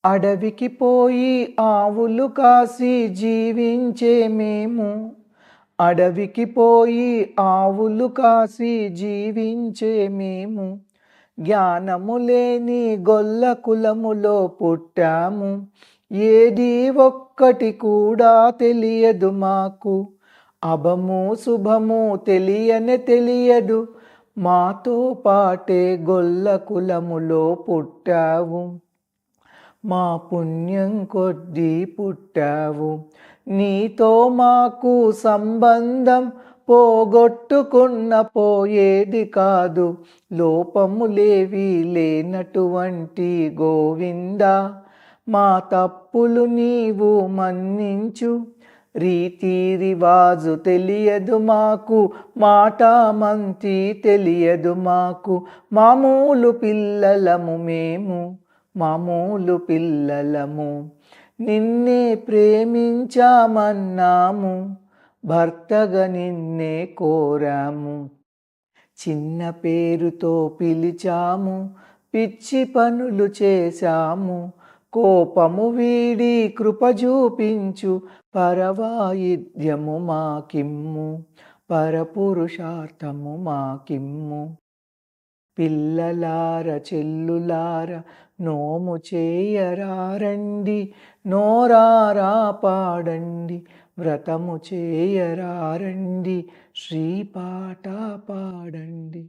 అడవికి పోయి ఆవులు కాసి జీవించే మేము, అడవికి పోయి ఆవులు కాసి జీవించే మేము, జ్ఞానము లేని గొల్ల కులములో పుట్టాము. ఏది ఒక్కటి కూడా తెలియదు మాకు, అభము శుభము తెలియదు. మాతో పాటే గొల్ల కులములో పుట్టావు, మా పుణ్యం కొద్దీ పుట్టావు. నీతో మాకు సంబంధం పోగొట్టుకున్న పోయేది కాదు, లోపములేవి లేనటువంటి గోవిందా. మా తప్పులు నీవు మన్నించు, రీతి రివాజు తెలియదు మాకు, మాట మంతి తెలియదు మాకు. మామూలు పిల్లలము మేము, మామూలు పిల్లలము. నిన్నే ప్రేమించామన్నాము, భర్తగా నిన్నే కోరాము. చిన్న పేరుతో పిలిచాము, పిచ్చి పనులు చేశాము. కోపము వీడి కృప చూపించు, పరవాయిద్యము మాకిమ్ము, పరపురుషార్థము మాకిమ్ము. పిల్లలార చెల్లులార నోము చేయరారండి, నోరారా పాడండి, వ్రతము చేయరారండి, శ్రీపాట పాడండి.